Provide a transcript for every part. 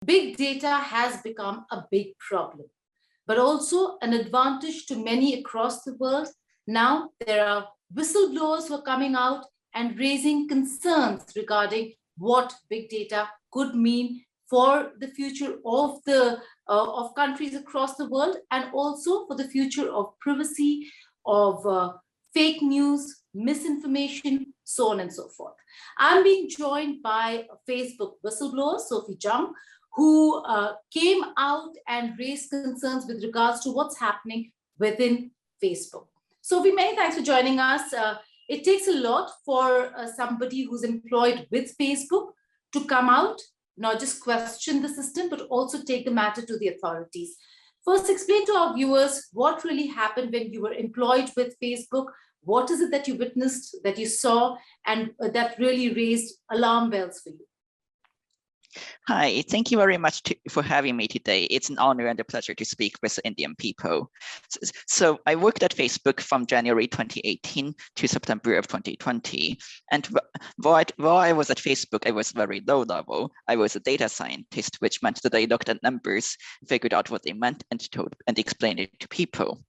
Big data has become a big problem, but also an advantage to many across the world. Now there are whistleblowers who are coming out and raising concerns regarding what big data could mean for the future of the of countries across the world, and also for the future of privacy, of fake news, misinformation, so on and so forth. I'm being joined by Facebook whistleblower Sophie Zhang, who came out and raised concerns with regards to what's happening within Facebook. Sophie, many thanks for joining us. It takes a lot for somebody who's employed with Facebook to come out, not just question the system, but also take the matter to the authorities. First, explain to our viewers what really happened when you were employed with Facebook. What is it that you witnessed, that you saw, and that really raised alarm bells for you? Hi, thank you very much for having me today. It's an honor and a pleasure to speak with the Indian people. So I worked at Facebook from January 2018 to September of 2020. And while I was at Facebook, I was very low level. I was a data scientist, which meant that I looked at numbers, figured out what they meant, and explained it to people.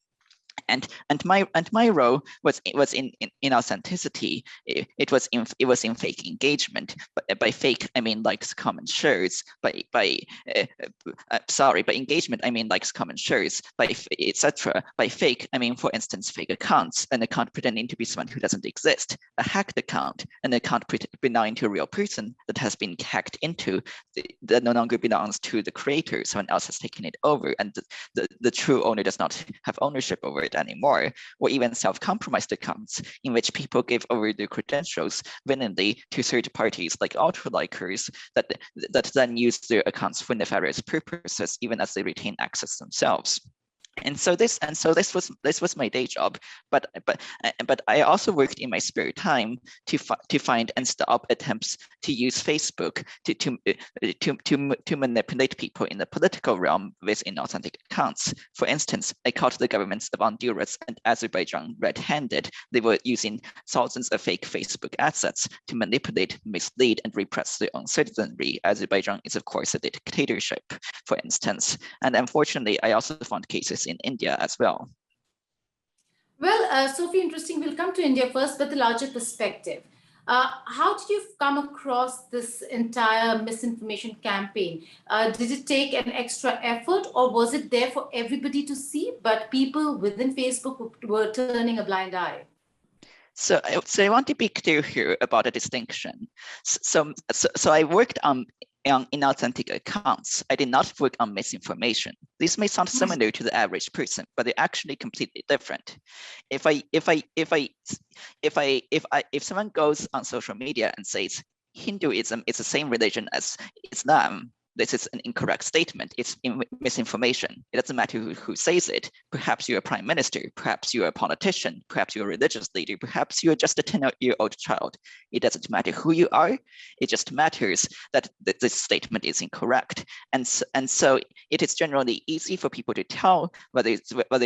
And my role was in authenticity. It was in fake engagement. But by fake, I mean likes, comments, shares. By engagement, I mean likes, comments, shares. By etc. By fake, I mean, for instance, fake accounts, an account pretending to be someone who doesn't exist, a hacked account, an account belonging to a real person that has been hacked into, that no longer belongs to the creator. Someone else has taken it over, and the true owner does not have ownership over it anymore, or even self-compromised accounts in which people give over their credentials willingly to third parties like auto-likers that then use their accounts for nefarious purposes, even as they retain access themselves. And so this was my day job, but I also worked in my spare time to find and stop attempts to use Facebook to manipulate people in the political realm with inauthentic accounts. For instance, I caught the governments of Honduras and Azerbaijan red-handed. They were using thousands of fake Facebook assets to manipulate, mislead, and repress their own citizenry. Azerbaijan is, of course, a dictatorship, for instance. And unfortunately, I also found cases in India as well. Well, Sophie, interesting. We'll come to India first, but the larger perspective. How did you come across this entire misinformation campaign? Did it take an extra effort, or was it there for everybody to see, but people within Facebook were turning a blind eye? So I want to be clear here about a distinction. So I worked on inauthentic accounts. I did not work on misinformation. This may sound similar to the average person, but they're actually completely different. If someone goes on social media and says Hinduism is the same religion as Islam, this is an incorrect statement. It's misinformation. It doesn't matter who says it. Perhaps you're a prime minister, perhaps you're a politician, perhaps you're a religious leader, perhaps you're just a 10-year-old child. It doesn't matter who you are. It just matters that this statement is incorrect. And so it is generally easy for people to tell whether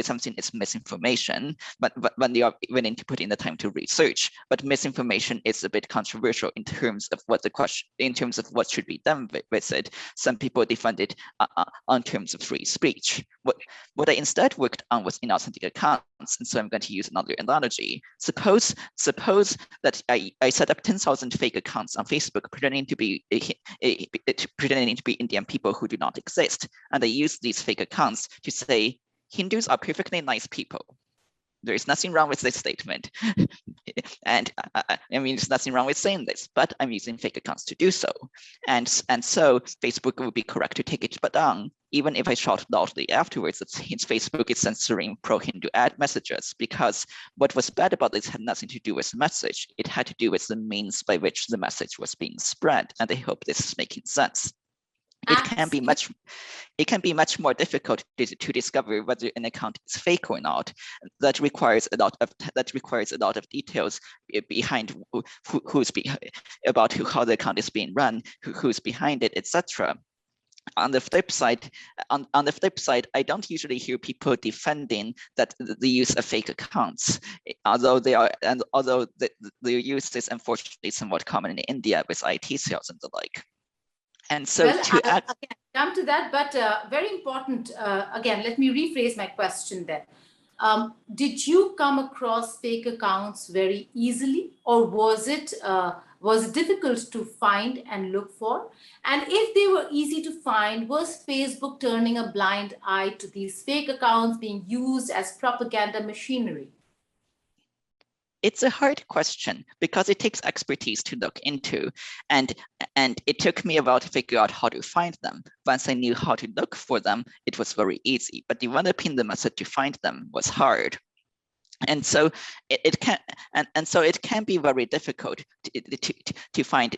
something is misinformation, but when they are willing to put in the time to research. But misinformation is a bit controversial in terms of what should be done with it. Some people defend it on terms of free speech. What I instead worked on was inauthentic accounts, and so I'm going to use another analogy. Suppose that I set up 10,000 fake accounts on Facebook pretending to be Indian people who do not exist, and I use these fake accounts to say Hindus are perfectly nice people. There is nothing wrong with this statement. And I mean, there's nothing wrong with saying this, but I'm using fake accounts to do so. And so Facebook would be correct to take it down, even if I shout loudly afterwards that Facebook is censoring pro-Hindu ad messages, because what was bad about this had nothing to do with the message. It had to do with the means by which the message was being spread. And I hope this is making sense. It can be much more difficult to discover whether an account is fake or not. That requires a lot of details behind about how the account is being run, who's behind it, etc. On the flip side, I don't usually hear people defending that the use of fake accounts, although their use is unfortunately somewhat common in India with IT sales and the like. And so well, to act, again, come to that, but very important. Again, let me rephrase my question then. Did you come across fake accounts very easily, or was it difficult to find and look for? And if they were easy to find, was Facebook turning a blind eye to these fake accounts being used as propaganda machinery? it's a hard question because it takes expertise to look into, and it took me a while to figure out how to find them. Once I knew how to look for them, it was very easy, but developing the method to find them was hard. And so it can be very difficult to find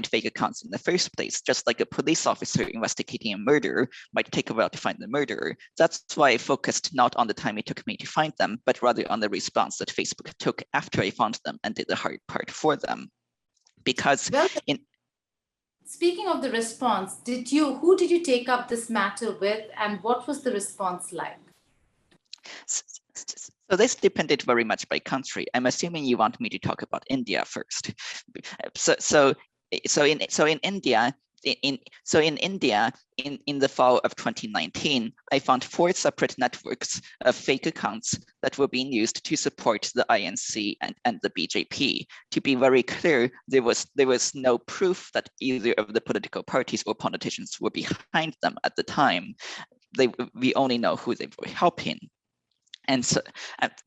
fake accounts in the first place. Just like a police officer investigating a murder might take a while to find the murderer. That's why I focused not on the time it took me to find them, but rather on the response that Facebook took after I found them and did the hard part for them. Because well, speaking of the response, who did you take up this matter with, and what was the response like? So this depended very much by country. I'm assuming you want me to talk about India first. So in India, in the fall of 2019, I found 4 separate networks of fake accounts that were being used to support the INC and the BJP. To be very clear, there was no proof that either of the political parties or politicians were behind them at the time. We only know who they were helping. And so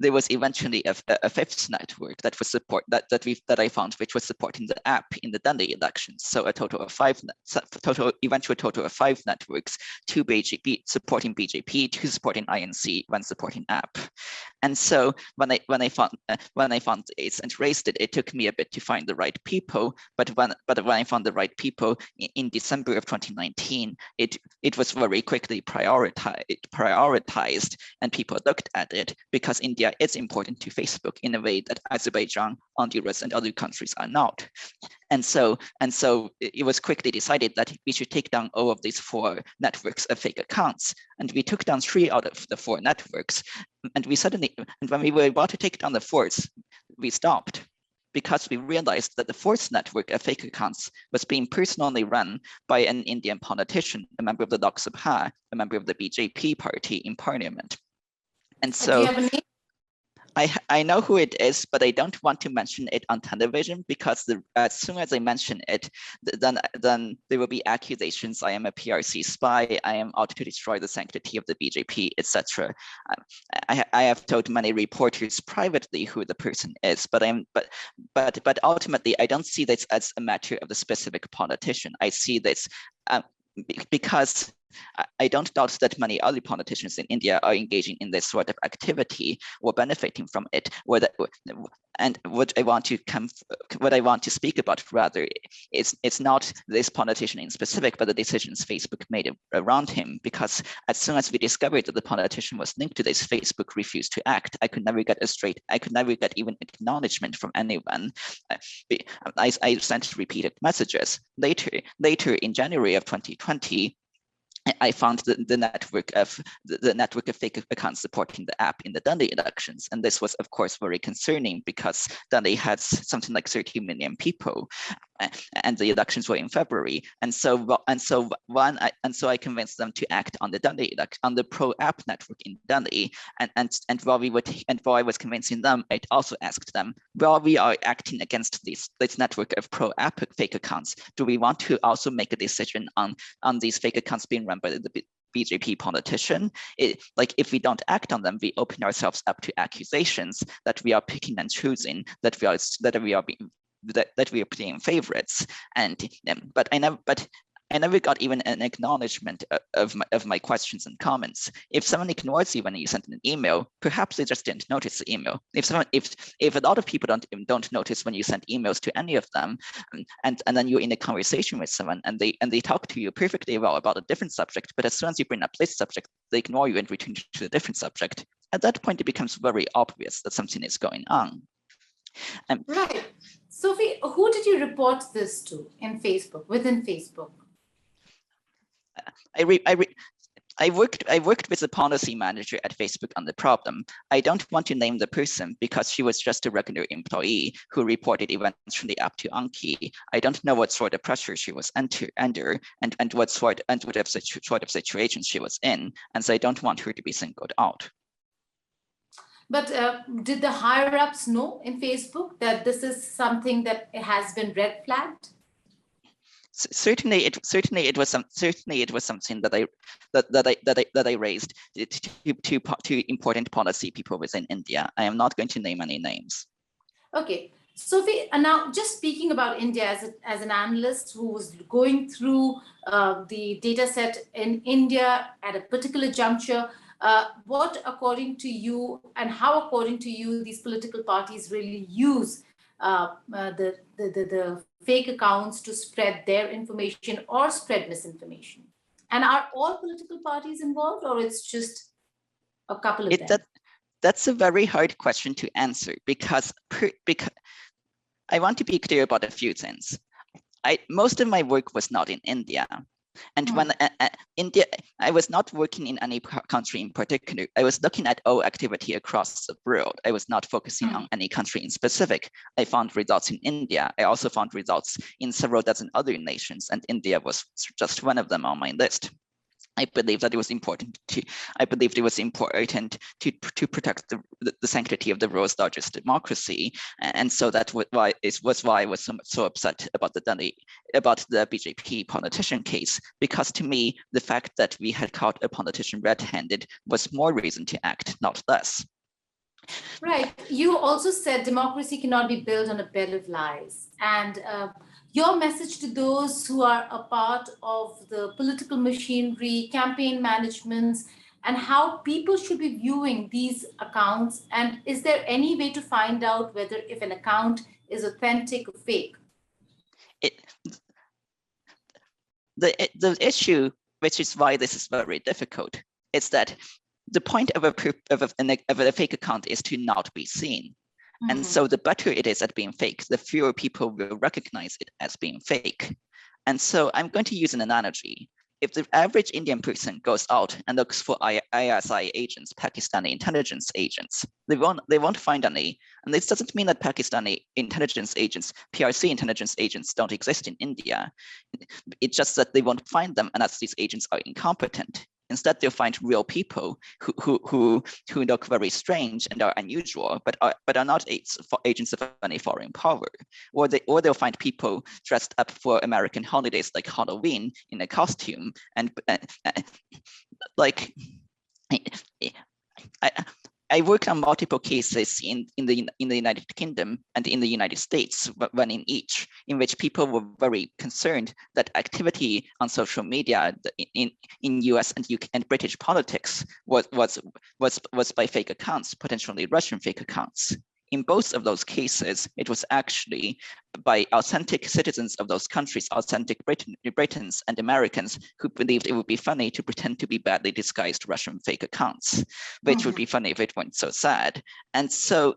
there was eventually a 5th network that was that I found, which was supporting the app in the Delhi elections. So a total of 5 networks: 2 BJP supporting BJP, 2 supporting INC, 1 supporting app. And so when I found this and raised it, it took me a bit to find the right people. But when I found the right people in December of 2019, it was very quickly prioritized, and people looked at it because India is important to Facebook in a way that Azerbaijan, Honduras, and other countries are not. And so it was quickly decided that we should take down all of these 4 networks of fake accounts. And we took down 3 out of the 4 networks. And when we were about to take down the 4th, we stopped, because we realized that the 4th network of fake accounts was being personally run by an Indian politician, a member of the Lok Sabha, a member of the BJP party in parliament. And so do you have a name? I know who it is, but I don't want to mention it on television, because as soon as I mention it, then there will be accusations I am a PRC spy, I am out to destroy the sanctity of the BJP, etc. I have told many reporters privately who the person is, but ultimately I don't see this as a matter of the specific politician. I see this because I don't doubt that many other politicians in India are engaging in this sort of activity or benefiting from it. And what I want to speak about rather it's not this politician in specific, but the decisions Facebook made around him. Because as soon as we discovered that the politician was linked to this, Facebook refused to act. I could never get even acknowledgement from anyone. I sent repeated messages. Later in January of 2020. I found the network of fake accounts supporting the app in the Delhi elections, and this was, of course, very concerning because Delhi had something like 30 million people, and the elections were in February. And so I convinced them to act on the pro app network in Delhi. And while I was convincing them, I also asked them, while we are acting against this network of pro app fake accounts, do we want to also make a decision on these fake accounts being run by the BJP politician? Like, if we don't act on them, we open ourselves up to accusations that we are picking and choosing, that we are playing favorites. But I never got even an acknowledgement of my questions and comments. If someone ignores you when you send an email, perhaps they just didn't notice the email. If a lot of people don't notice when you send emails to any of them, and then you're in a conversation with someone and they talk to you perfectly well about a different subject, but as soon as you bring up this subject, they ignore you and return to a different subject. At that point, it becomes very obvious that something is going on. Right. Sophie, who did you report this to within Facebook? I worked with the policy manager at Facebook on the problem. I don't want to name the person because she was just a regular employee who reported events from the app to Anki. I don't know what sort of pressure she was under and what sort of situation she was in, and so I don't want her to be singled out. But did the higher ups know in Facebook that this is something that has been red flagged? Certainly, it was something that I raised to important policy people within India. I am not going to name any names. Okay, Sophie. Now, just speaking about India as an analyst who was going through the data set in India at a particular juncture, what, according to you, and how, according to you, these political parties really use the fake accounts to spread their information or spread misinformation? And are all political parties involved, or it's just a couple of them? That's a very hard question to answer because I want to be clear about a few things. Most of my work was not in India. And when India, I was not working in any country in particular. I was looking at all activity across the world. I was not focusing on any country in specific. I found results in India. I also found results in several dozen other nations, and India was just one of them on my list. I believe that it was important to protect the sanctity of the world's largest democracy, and so that was why I was so upset about the BJP politician case, because to me the fact that we had caught a politician red-handed was more reason to act, not less. Right. You also said democracy cannot be built on a bed of lies, and your message to those who are a part of the political machinery, campaign managements, and how people should be viewing these accounts, and is there any way to find out whether if an account is authentic or fake? The issue, which is why this is very difficult, is that the point of a fake account is to not be seen. And so the better it is at being fake, the fewer people will recognize it as being fake. And so I'm going to use an analogy. If the average Indian person goes out and looks for ISI agents, Pakistani intelligence agents, they won't find any. And this doesn't mean that Pakistani intelligence agents, PRC intelligence agents, don't exist in India. It's just that they won't find them unless these agents are incompetent. Instead, they'll find real people who look very strange and are unusual, but are not agents of any foreign power. Or they'll find people dressed up for American holidays like Halloween in a costume, and I worked on multiple cases in the United Kingdom and in the United States, one in each, in which people were very concerned that activity on social media in US and UK and British politics was by fake accounts, potentially Russian fake accounts. In both of those cases, it was actually by authentic citizens of those countries, authentic Britons and Americans, who believed it would be funny to pretend to be badly disguised Russian fake accounts, which would be funny if it weren't so sad. And so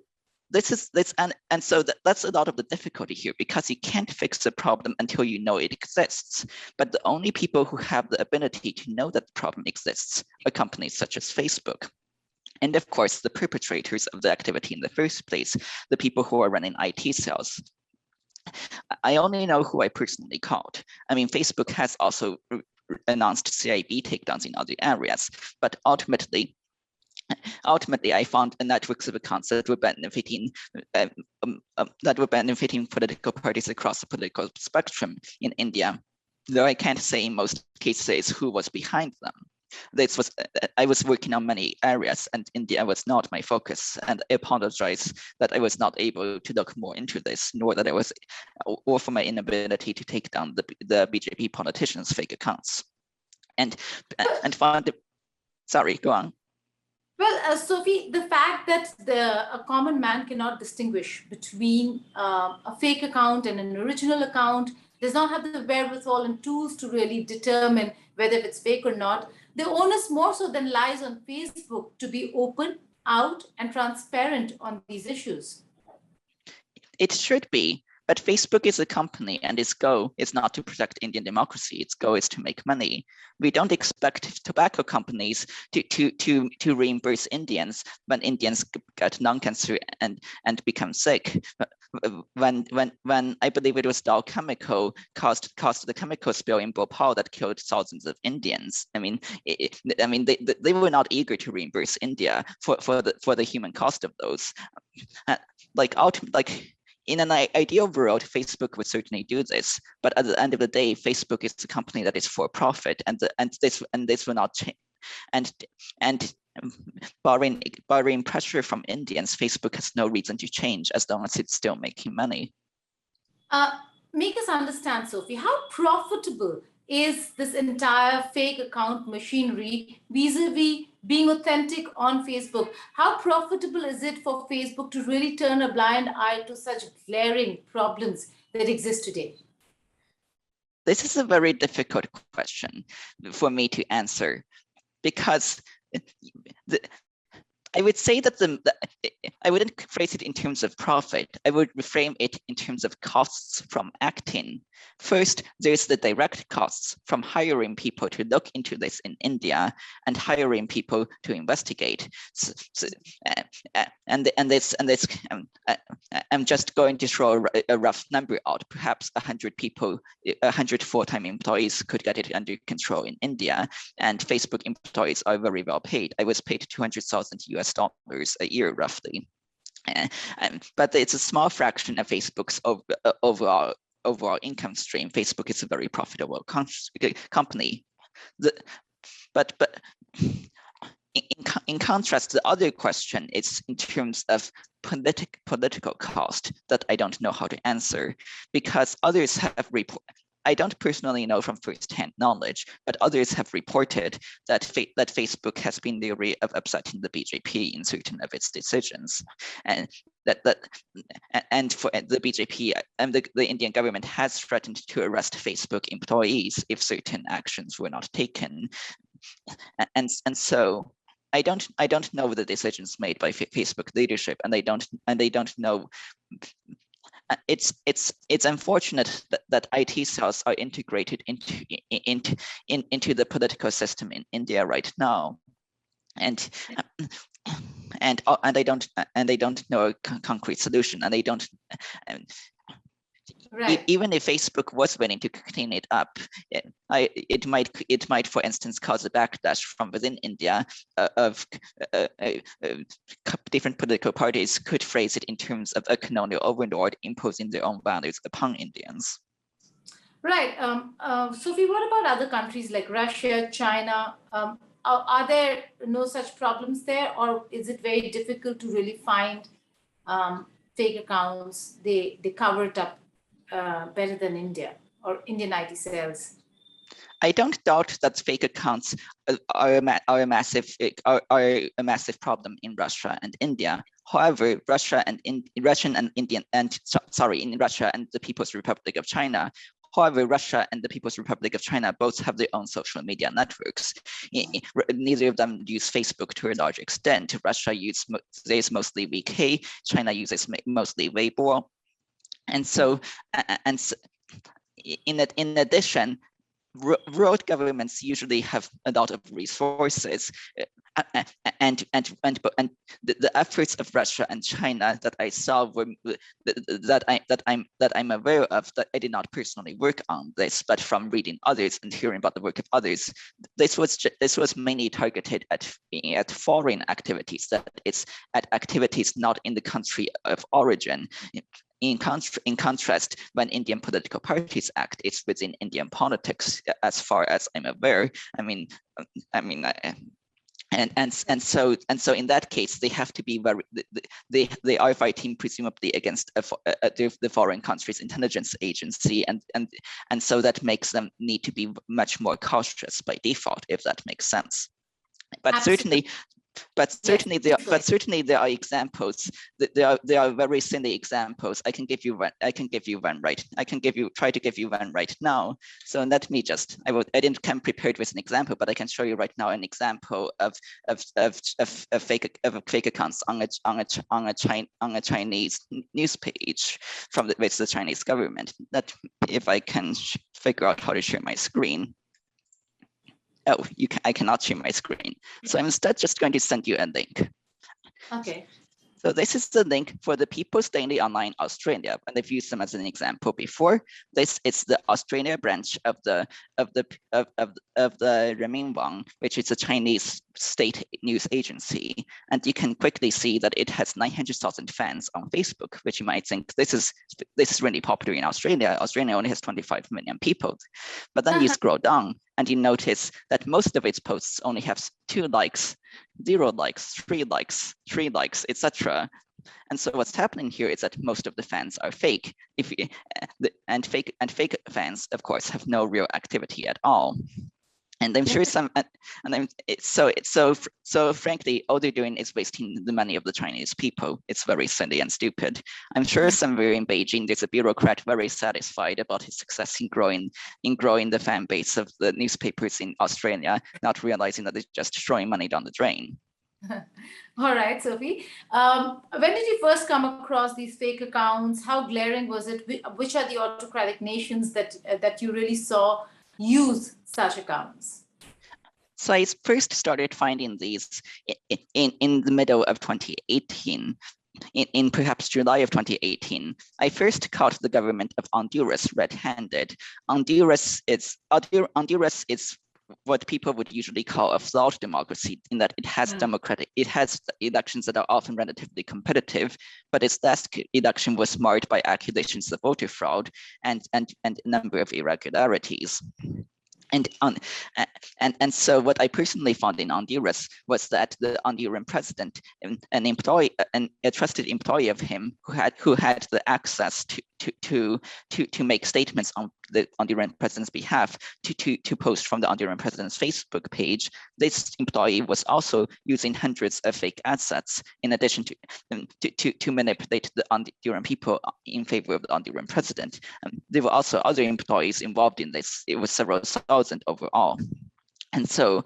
that's a lot of the difficulty here, because you can't fix the problem until you know it exists. But the only people who have the ability to know that the problem exists are companies such as Facebook. And of course, the perpetrators of the activity in the first place, the people who are running IT cells. I only know who I personally caught. I mean, Facebook has also announced CIB takedowns in other areas, but ultimately, I found networks of accounts that were benefiting political parties across the political spectrum in India, though I can't say in most cases who was behind them. I was working on many areas, and India was not my focus, and I apologize that I was not able to look more into this, or for my inability to take down the BJP politicians' fake accounts. And sorry, go on. Well, Sophie, the fact that a common man cannot distinguish between a fake account and an original account, does not have the wherewithal and tools to really determine whether it's fake or not, the onus more so than lies on Facebook to be open, out, and transparent on these issues. It should be, But Facebook is a company, and its goal is not to protect Indian democracy. Its goal is to make money. We don't expect tobacco companies to reimburse Indians when Indians get lung cancer and become sick. When I believe it was Dow Chemical caused the chemical spill in Bhopal that killed thousands of Indians. I mean, they were not eager to reimburse India for the human cost of those. In an ideal world, Facebook would certainly do this, but at the end of the day, Facebook is a company that is for profit, and this will not change. And barring pressure from Indians, Facebook has no reason to change as long as it's still making money. Make us understand, Sophie, how profitable is this entire fake account machinery vis-a-vis being authentic on Facebook? How profitable is it for Facebook to really turn a blind eye to such glaring problems that exist today? This is a very difficult question for me to answer, because I would say that I wouldn't phrase it in terms of profit. I would reframe it in terms of costs from acting. First, there's the direct costs from hiring people to look into this in India and hiring people to investigate. I'm just going to throw a rough number out. Perhaps 100 people, 100 full-time employees could get it under control in India, and Facebook employees are very well paid. I was paid $200,000 US a year, roughly. But it's a small fraction of Facebook's overall income stream. Facebook is a very profitable company. But in contrast, the other question is in terms of political cost that I don't know how to answer, because others have reported. I don't personally know from first-hand knowledge, but others have reported that Facebook has been leery of upsetting the BJP in certain of its decisions, and for the BJP and the Indian government has threatened to arrest Facebook employees if certain actions were not taken, and so I don't know the decisions made by Facebook leadership, and they don't know. It's unfortunate that IT cells are integrated into the political system in India right now, and they don't know a concrete solution, and they don't. Right. Even if Facebook was willing to clean it up, it might, for instance, cause a backlash from within India of different political parties could phrase it in terms of a colonial overlord imposing their own values upon Indians. Right. Sophie, what about other countries like Russia, China? Are there no such problems there, or is it very difficult to really find fake accounts? They cover it up better than India or Indian IT cells? I don't doubt that fake accounts are a massive problem in Russia and India. However, in Russia and the People's Republic of China. However, Russia and the People's Republic of China both have their own social media networks. Neither of them use Facebook to a large extent. Russia uses mostly VK, China uses mostly Weibo. And so, in addition, world governments usually have a lot of resources, and the efforts of Russia and China that I saw were that I'm aware of, that I did not personally work on this, but from reading others and hearing about the work of others, this was mainly targeted at foreign activities, that it's at activities not in the country of origin. In contrast, when Indian political parties act, it's within Indian politics, as far as I'm aware. So in that case, they have to be they are fighting presumably against the foreign country's intelligence agency, and so that makes them need to be much more cautious by default, if that makes sense. But Absolutely. But certainly there, Yes, there are examples. There are very silly examples. I can give you one. I can give you one right. I can try to give you one right now. So let me just. I didn't come prepared with an example, but I can show you right now an example of fake accounts on a Chinese news page with the Chinese government. That if I can figure out how to share my screen. Oh, I cannot share my screen. So I'm instead just going to send you a link. Okay. So this is the link for the People's Daily Online Australia, and I've used them as an example before. This is the Australia branch of the Renminbi, which is a Chinese state news agency, and you can quickly see that it has 900,000 fans on Facebook, which you might think this is really popular in Australia. Australia only has 25 million people, but then you scroll down and you notice that most of its posts only have 2 likes, 0 likes, 3 likes, 3 likes, etc. And so what's happening here is that most of the fans are fake. And fake fans, of course, have no real activity at all. And I'm sure so frankly, all they're doing is wasting the money of the Chinese people. It's very silly and stupid. I'm sure somewhere in Beijing, there's a bureaucrat very satisfied about his success in growing the fan base of the newspapers in Australia, not realizing that they're just throwing money down the drain. All right, Sophie. When did you first come across these fake accounts? How glaring was it? Which are the autocratic nations that you really saw use such accounts? So I first started finding these in the middle of 2018. In perhaps July of 2018, I first caught the government of Honduras red-handed. Honduras is what people would usually call a flawed democracy, in that it has elections that are often relatively competitive, but its last election was marred by accusations of voter fraud and a number of irregularities. And so what I personally found in Honduras was that the Honduran president, a trusted employee of him who had the access to make statements on the Honduran president's behalf, to post from the Honduran president's Facebook page, this employee was also using hundreds of fake assets in addition to manipulate the Honduran people in favor of the Honduran president. There were also other employees involved in this. It was several thousand overall. And so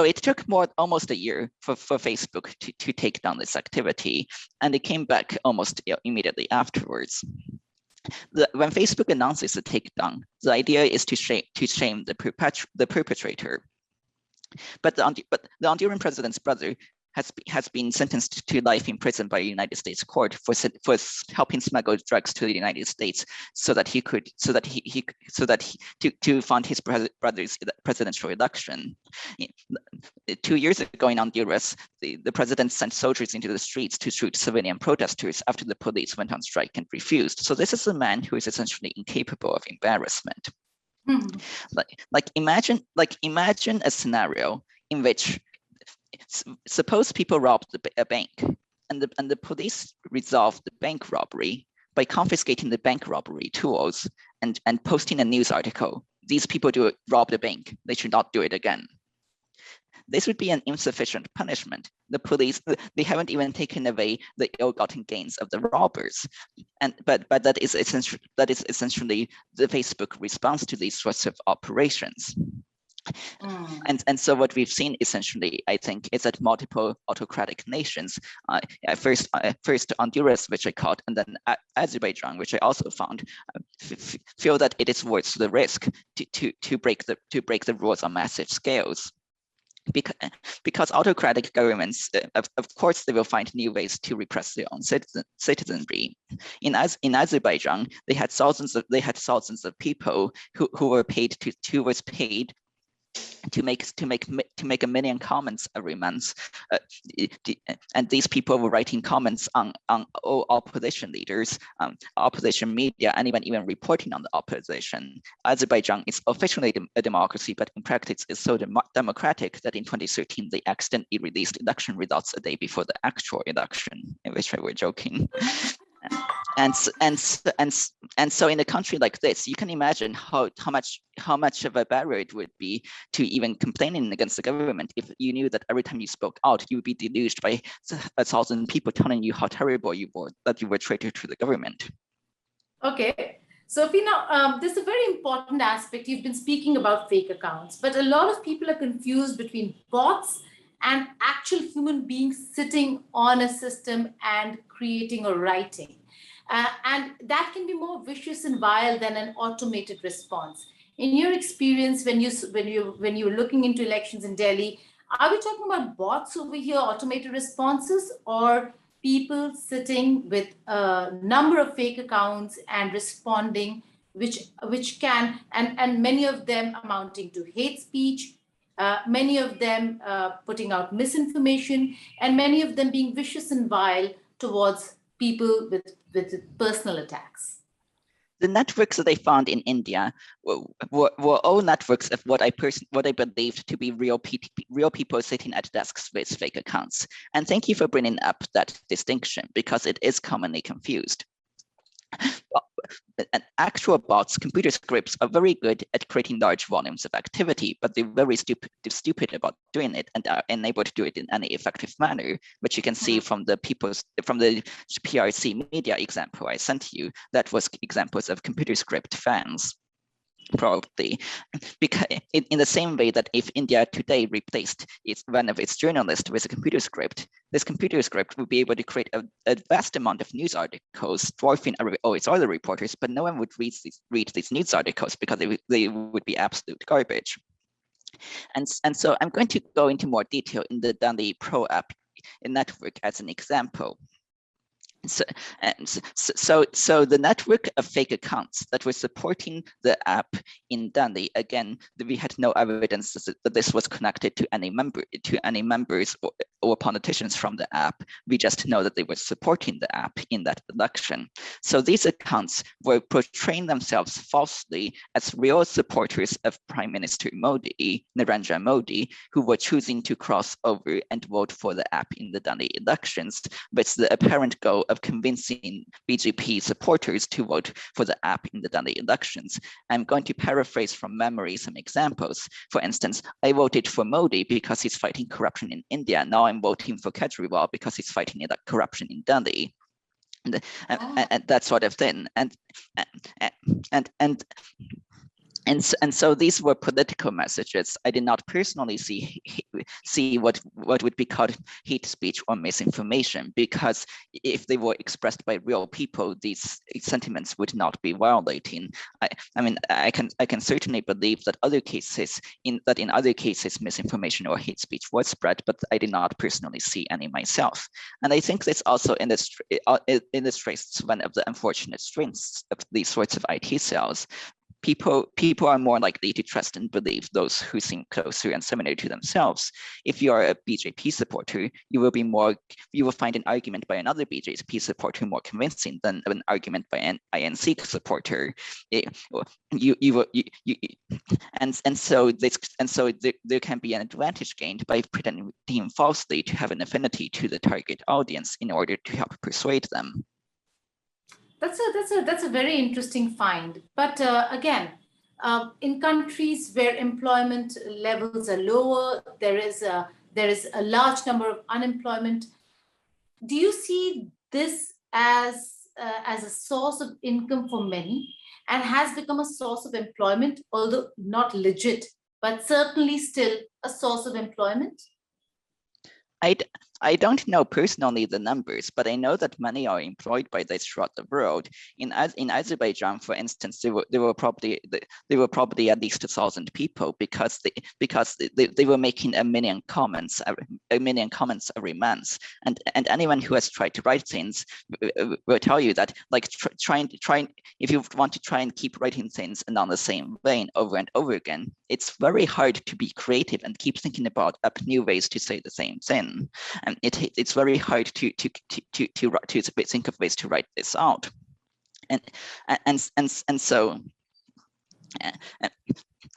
it took almost a year for Facebook to take down this activity, and it came back almost immediately afterwards. When Facebook announces the takedown, the idea is to shame the perpetrator. But the Honduran president's brother has been sentenced to life in prison by a United States court for helping smuggle drugs to the United States to fund his brother's presidential election. 2 years ago in Honduras, the president sent soldiers into the streets to shoot civilian protesters after the police went on strike and refused. So this is a man who is essentially incapable of embarrassment. Imagine a scenario in which, suppose people robbed a bank, and the police resolved the bank robbery by confiscating the bank robbery tools and posting a news article. These people robbed a bank. They should not do it again. This would be an insufficient punishment. The police, they haven't even taken away the ill-gotten gains of the robbers, but that is essentially the Facebook response to these sorts of operations. And so what we've seen essentially, I think, is that multiple autocratic nations, first Honduras, which I caught, and then Azerbaijan, which I also found, feel that it is worth the risk to break the rules on massive scales. Because autocratic governments, of course, they will find new ways to repress their own citizenry. In Azerbaijan, they had thousands of people who were paid to make a million comments every month, and these people were writing comments on all opposition leaders, opposition media, and even reporting on the opposition. Azerbaijan is officially a democracy, but in practice is so democratic that in 2013 they accidentally released election results a day before the actual election, in which they were joking. And so in a country like this, you can imagine how much of a barrier it would be to even complaining against the government if you knew that every time you spoke out, you would be deluged by 1,000 people telling you how terrible you were, that you were traitor to the government. Okay. Sophie, now this is a very important aspect. You've been speaking about fake accounts, but a lot of people are confused between bots and actual human beings sitting on a system and creating or writing. And that can be more vicious and vile than an automated response. In your experience, when you're looking into elections in Delhi, are we talking about bots over here, automated responses, or people sitting with a number of fake accounts and responding, which can and many of them amounting to hate speech, many of them putting out misinformation, and many of them being vicious and vile towards people with personal attacks? The networks that I found in India were all networks of what I believed to be real people sitting at desks with fake accounts. And thank you for bringing up that distinction, because it is commonly confused. And actual bots, computer scripts, are very good at creating large volumes of activity, but they're very stupid about doing it and are unable to do it in any effective manner, which you can see from the PRC media example I sent you. That was examples of computer script fans. Probably, because in the same way that if India today replaced one of its journalists with a computer script, this computer script would be able to create a vast amount of news articles, dwarfing all its other reporters, but no one would read these news articles because they would be absolute garbage. And so I'm going to go into more detail in the Delhi Pro app network as an example. So the network of fake accounts that were supporting the app in Delhi, again, we had no evidence that this was connected to any members or politicians from the app. We just know that they were supporting the app in that election. So these accounts were portraying themselves falsely as real supporters of Prime Minister Modi, Narendra Modi, who were choosing to cross over and vote for the app in the Delhi elections, with the apparent goal of convincing BJP supporters to vote for the app in the Delhi elections. I'm going to paraphrase from memory some examples. For instance, I voted for Modi because he's fighting corruption in India. Now I'm voting for Kejriwal because he's fighting corruption in Delhi. And that sort of thing. And so these were political messages. I did not personally see what would be called hate speech or misinformation, because if they were expressed by real people, these sentiments would not be violating. I can certainly believe that in other cases misinformation or hate speech was spread, but I did not personally see any myself. And I think this also illustrates one of the unfortunate strengths of these sorts of IT cells. People are more likely to trust and believe those who seem closer and similar to themselves. If you are a BJP supporter, you will find an argument by another BJP supporter more convincing than an argument by an INC supporter. So there can be an advantage gained by pretending falsely to have an affinity to the target audience in order to help persuade them. That's a very interesting find. But again, in countries where employment levels are lower, there is a large number of unemployment. Do you see this as a source of income for many, and has become a source of employment, although not legit, but certainly still a source of employment? I don't know personally the numbers, but I know that many are employed by this throughout the world. In Azerbaijan, for instance, there were probably at least 1,000 people because they were making a million comments every month, and anyone who has tried to write things will tell you that trying if you want to try and keep writing things along the same vein over and over again, it's very hard to be creative and keep thinking about new ways to say the same thing. And it's very hard to think of ways to write this out, and so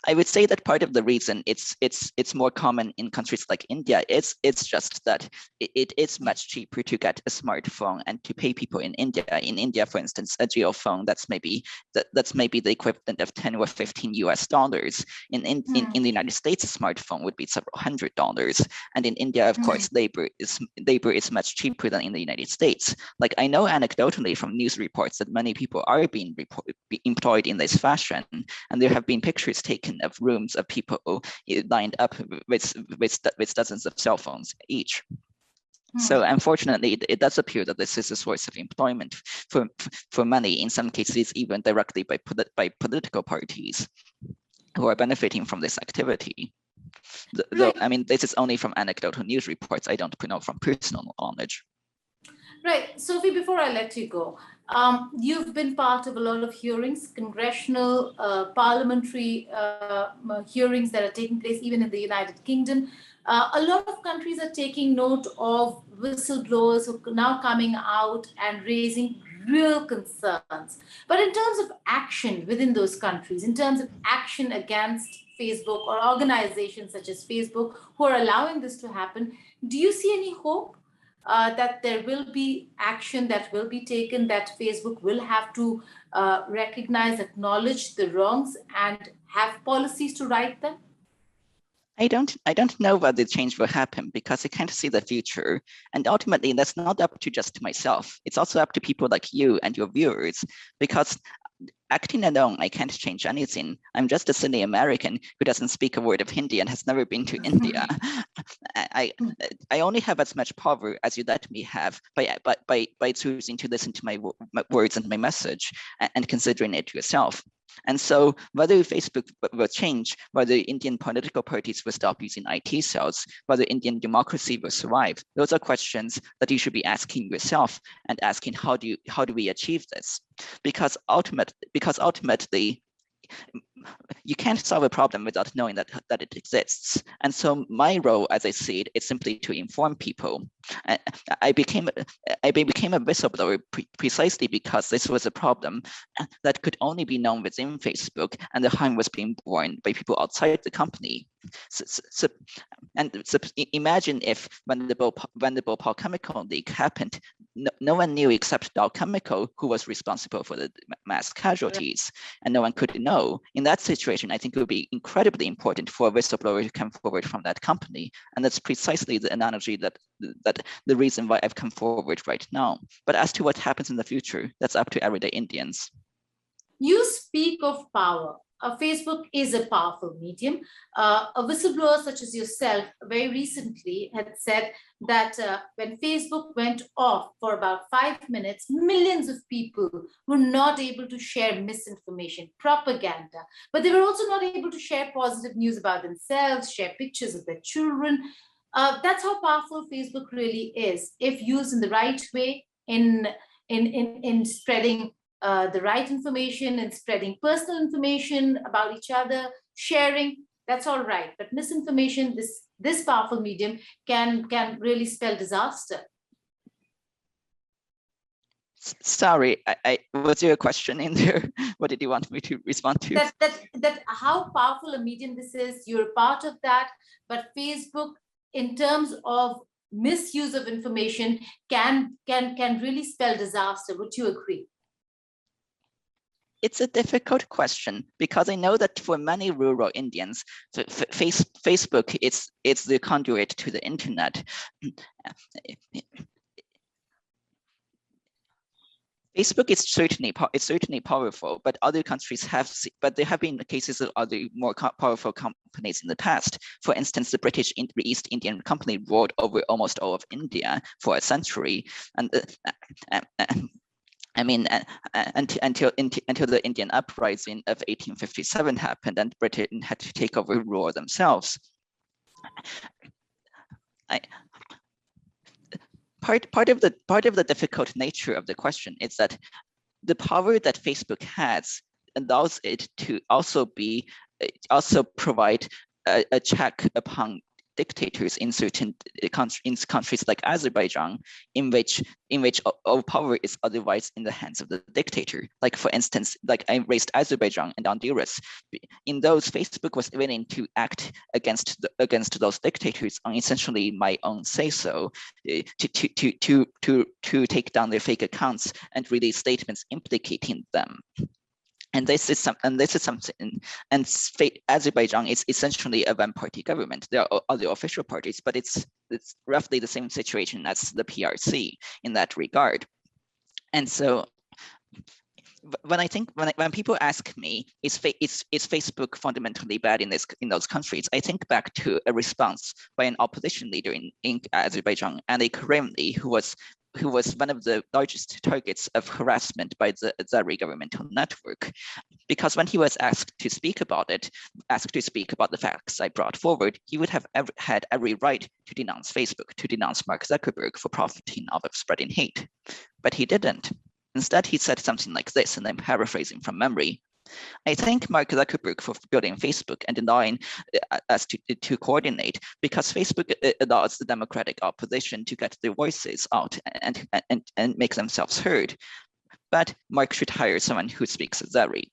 I would say that part of the reason it's more common in countries like India, it's just that it is much cheaper to get a smartphone and to pay people in India. In India, for instance, a geo phone that's maybe the equivalent of 10 or 15 US dollars. In the United States, a smartphone would be several $100s. And in India, of course, labor is much cheaper than in the United States. Like, I know anecdotally from news reports that many people are being employed in this fashion, and there have been pictures taken of rooms of people lined up with dozens of cell phones each. So unfortunately, it does appear that this is a source of employment for many, in some cases even directly by political parties who are benefiting from this activity. Though, I mean, this is only from anecdotal news reports. I don't know from personal knowledge. Right. Sophie, before I let you go, you've been part of a lot of hearings, congressional, parliamentary hearings that are taking place even in the United Kingdom. A lot of countries are taking note of whistleblowers who are now coming out and raising real concerns. But in terms of action within those countries, in terms of action against Facebook or organizations such as Facebook who are allowing this to happen, do you see any hope that there will be action that will be taken, that Facebook will have to recognize, acknowledge the wrongs and have policies to right them? I don't know whether the change will happen because I can't see the future. And ultimately, that's not up to just myself. It's also up to people like you and your viewers, because acting alone, I can't change anything. I'm just a silly American who doesn't speak a word of Hindi and has never been to India. I only have as much power as you let me have by choosing to listen to my words and my message and considering it yourself. And so whether Facebook will change, whether Indian political parties will stop using IT cells, whether Indian democracy will survive, those are questions that you should be asking yourself and asking how do we achieve this? Because ultimately, you can't solve a problem without knowing that it exists. And so my role, as I see it, is simply to inform people. I became a whistleblower precisely because this was a problem that could only be known within Facebook, and the harm was being borne by people outside the company. So imagine if when the Bhopal chemical leak happened, no one knew except Dow Chemical, who was responsible for the mass casualties, and no one could know. In that situation, I think it would be incredibly important for a whistleblower to come forward from that company, and that's precisely the analogy that the reason why I've come forward right now. But as to what happens in the future, that's up to everyday Indians. You speak of power. Facebook is a powerful medium. A whistleblower such as yourself very recently had said that when Facebook went off for about 5 minutes, millions of people were not able to share misinformation, propaganda, but they were also not able to share positive news about themselves, share pictures of their children. That's how powerful Facebook really is, if used in the right way, in spreading the right information and spreading personal information about each other, sharing, that's all right. But misinformation, this powerful medium can really spell disaster. Sorry, was there a question in there? What did you want me to respond to? That how powerful a medium this is, you're part of that, but Facebook, in terms of misuse of information, can really spell disaster. Would you agree? It's a difficult question because I know that for many rural Indians, Facebook it's the conduit to the internet. Facebook is certainly powerful, but other countries but there have been cases of other more powerful companies in the past. For instance, the British East Indian Company ruled over almost all of India for a century, and I mean, until the Indian uprising of 1857 happened, and Britain had to take over rule themselves. Part of the difficult nature of the question is that the power that Facebook has allows it to also provide a check upon dictators in certain countries like Azerbaijan, in which all power is otherwise in the hands of the dictator. Like for instance, like I raised Azerbaijan and Honduras. In those, Facebook was willing to act against those dictators on essentially my own say so, to take down their fake accounts and release statements implicating them. And this is something. And Azerbaijan is essentially a one-party government. There are other official parties, but it's roughly the same situation as the PRC in that regard. And so, when people ask me, is Facebook fundamentally bad in those countries, I think back to a response by an opposition leader in Azerbaijan, Ali Karimli, who was one of the largest targets of harassment by the Azeri governmental network, because when he was asked to speak about the facts I brought forward, he would have had every right to denounce Facebook, to denounce Mark Zuckerberg for profiting off of spreading hate, but he didn't. Instead, he said something like this, and I'm paraphrasing from memory. I thank Mark Zuckerberg for building Facebook and allowing us to coordinate, because Facebook allows the democratic opposition to get their voices out and make themselves heard. But Mark should hire someone who speaks Azeri.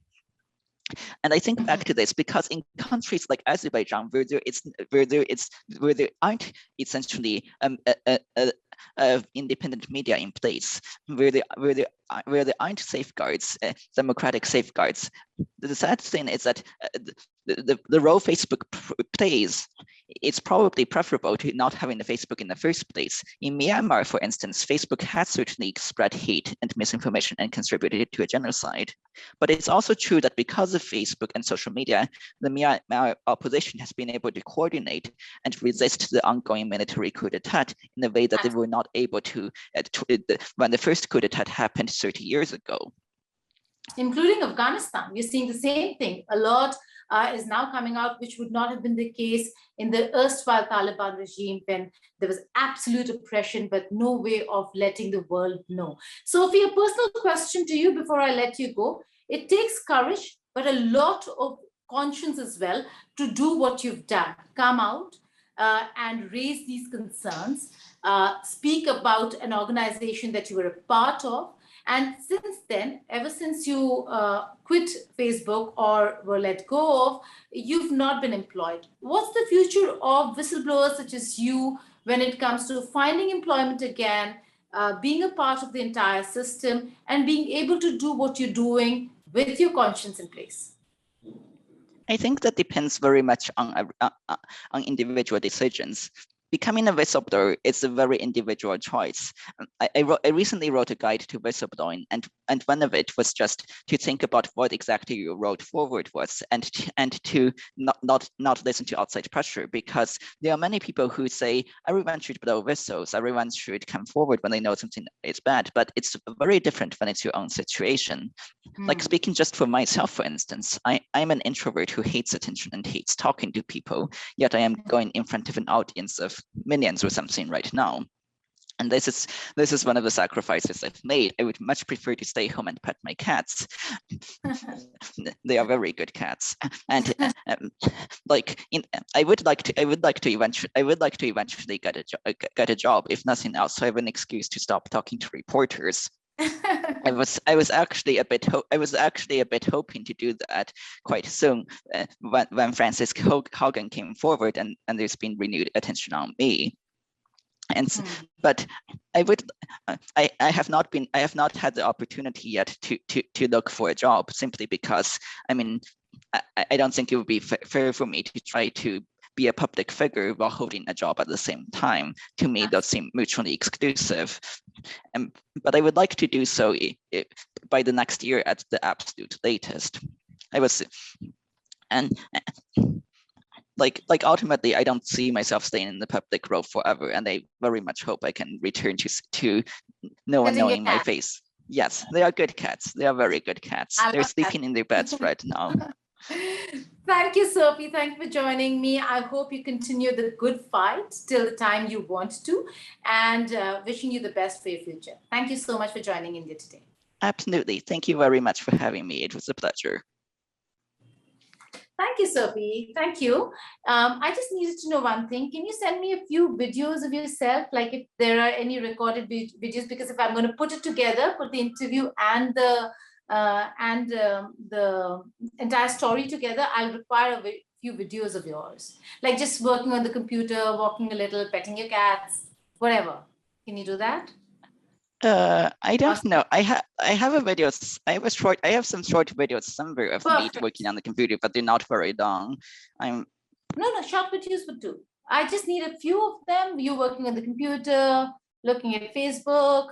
And I think back to this because in countries like Azerbaijan, where there aren't essentially independent media in place, where there aren't safeguards, democratic safeguards, the sad thing is that the role Facebook plays, it's probably preferable to not having the Facebook in the first place. In Myanmar, for instance, Facebook has certainly spread hate and misinformation and contributed to a genocide. But it's also true that because of Facebook and social media, the Myanmar opposition has been able to coordinate and resist the ongoing military coup d'etat in a way that they were not able to when the first coup d'etat happened 30 years ago. Including Afghanistan, we're seeing the same thing. A lot is now coming out, which would not have been the case in the erstwhile Taliban regime when there was absolute oppression, but no way of letting the world know. Sophie, a personal question to you before I let you go. It takes courage, but a lot of conscience as well to do what you've done. Come out and raise these concerns, speak about an organization that you were a part of. And since then, ever since you quit Facebook or were let go of, you've not been employed. What's the future of whistleblowers such as you when it comes to finding employment again, being a part of the entire system, and being able to do what you're doing with your conscience in place? I think that depends very much on individual decisions. Becoming a whistleblower is a very individual choice. I recently wrote a guide to whistleblowing, and one of it was just to think about what exactly your road forward was, and to not listen to outside pressure, because there are many people who say everyone should blow whistles, everyone should come forward when they know something is bad, but it's very different when it's your own situation. Like speaking just for myself, for instance, I'm an introvert who hates attention and hates talking to people, yet I am going in front of an audience of millions or something right now. And this is one of the sacrifices I've made. I would much prefer to stay home and pet my cats. They are very good cats, and I would like to eventually get a job, if nothing else, so I have an excuse to stop talking to reporters. I was actually a bit hoping to do that quite soon when Francis Hogan came forward, and there's been renewed attention on me. And but I have not had the opportunity yet to look for a job, simply because I don't think it would be fair for me to try to be a public figure while holding a job at the same time. To me, those seem mutually exclusive. But I would like to do so by the next year at the absolute latest. Ultimately, I don't see myself staying in the public role forever, and I very much hope I can return to no one knowing my face. Yes, they are good cats. They are very good cats. They're sleeping in their beds right now. Thank you, Sophie. Thank you for joining me. I hope you continue the good fight till the time you want to, and wishing you the best for your future. Thank you so much for joining India Today. Absolutely. Thank you very much for having me. It was a pleasure. Thank you, Sophie. Thank you. I just needed to know one thing. Can you send me a few videos of yourself, like if there are any recorded videos? Because if I'm going to put it together, put the interview and the entire story together, I'll require a few videos of yours, like just working on the computer, walking a little, petting your cats, whatever. Can you do that? I don't know. I have a videos. I have some short videos somewhere of me working on the computer, but they're not very long. No, short videos would do. I just need a few of them. You working on the computer, looking at Facebook,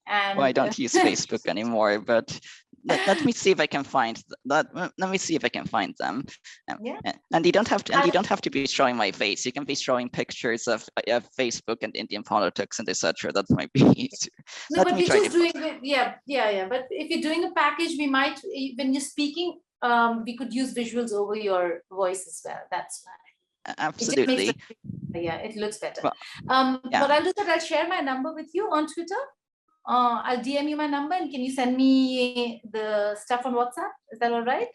and well, I don't use Facebook anymore, but let me see if I can find that. Let me see if I can find them. Yeah. And you don't have to. And you don't have to be showing my face. You can be showing pictures of Facebook and Indian politics and etc. That might be easier. No, but we're just doing it. Yeah. But if you're doing a package, we might, when you're speaking, we could use visuals over your voice as well. That's fine. Absolutely. It looks better. Well, But I'll do that. I'll share my number with you on Twitter. I'll DM you my number, and can you send me the stuff on WhatsApp? Is that all right?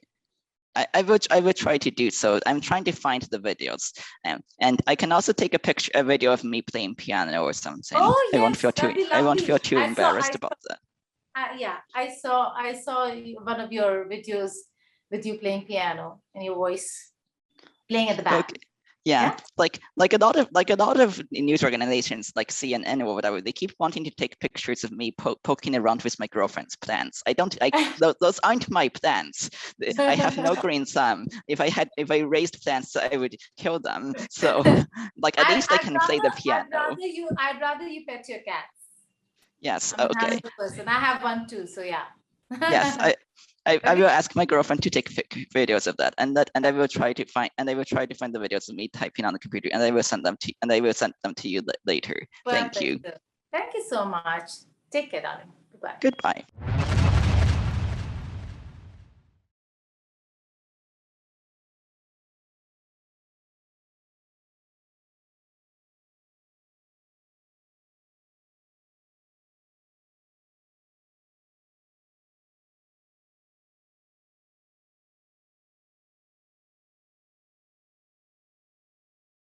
I would try to do so. I'm trying to find the videos, and I can also take a video of me playing piano or something. Oh, yes, I won't feel too embarrassed about that. Yeah, I saw one of your videos with you playing piano and your voice playing at the back. Okay. Yeah, like a lot of news organizations like CNN or whatever, they keep wanting to take pictures of me poking around with my girlfriend's plants. Those aren't my plants. I have no green thumb. If I raised plants, I would kill them. So like at least I can play the piano. I'd rather you pet your cats. Yes. I'm okay. an animal person. I have one too. So yeah. Yes. I will ask my girlfriend to take videos of that, and I will try to find the videos of me typing on the computer, and I will send them to you later. Perfect. Thank you. Thank you so much. Take care, darling. Goodbye. Goodbye.